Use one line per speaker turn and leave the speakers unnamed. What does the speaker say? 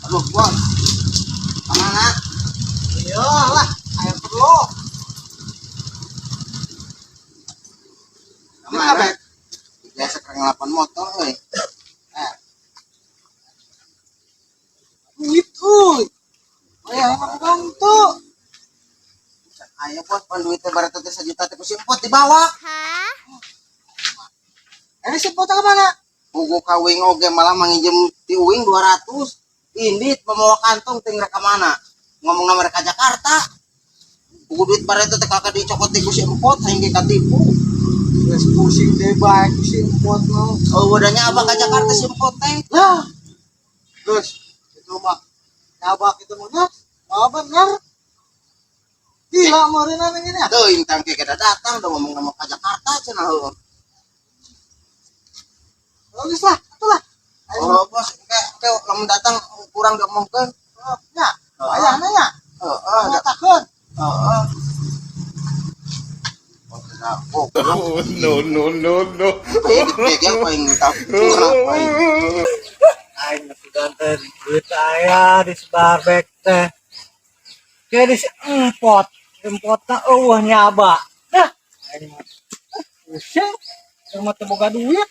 Aduh, bos. Kemana?
Iyalah, ayo perlu.
Kemana? Biasa ngelapan motor, euy.
Duit, uy. Ayo, emang bantu.
Ayo bos, pan duitnya barat teh 1 juta teh kusimpot di bawah.
Ini si foto kemana?
Buku kawing oge malah manginjem ti uing 200. Indit membawa kantong teh rek mana? Ngomong nama rek ka Jakarta. Buku duit barat teh kakak dicokot ti kusimpot hingga katipu.
Wes pusing deh baik si empot lo.
Oh, udahnya abang ka Jakarta simpot teh.
Lah, terus itu mah nyabak itu mah mau bener. Gila kemarin ini ya.
Tuh, intang ke kada datang udah ngomong nama ka Jakarta cenah heuh.
Bagus lah, itulah. Ayo,
Oh, bos, ke lamun datang kurang diomongkeun.
ya, ayah nanya.
Heeh,
Mau takut.
heeh. Oh, tidak. Oh,
Oh, no.
yang paling tahu kenapa ini.
Aing sudah duit saya di sebarbek teh. Kayak di si empotnya nyaba. Dah, aing mah pusing. Rumah teh boga duit.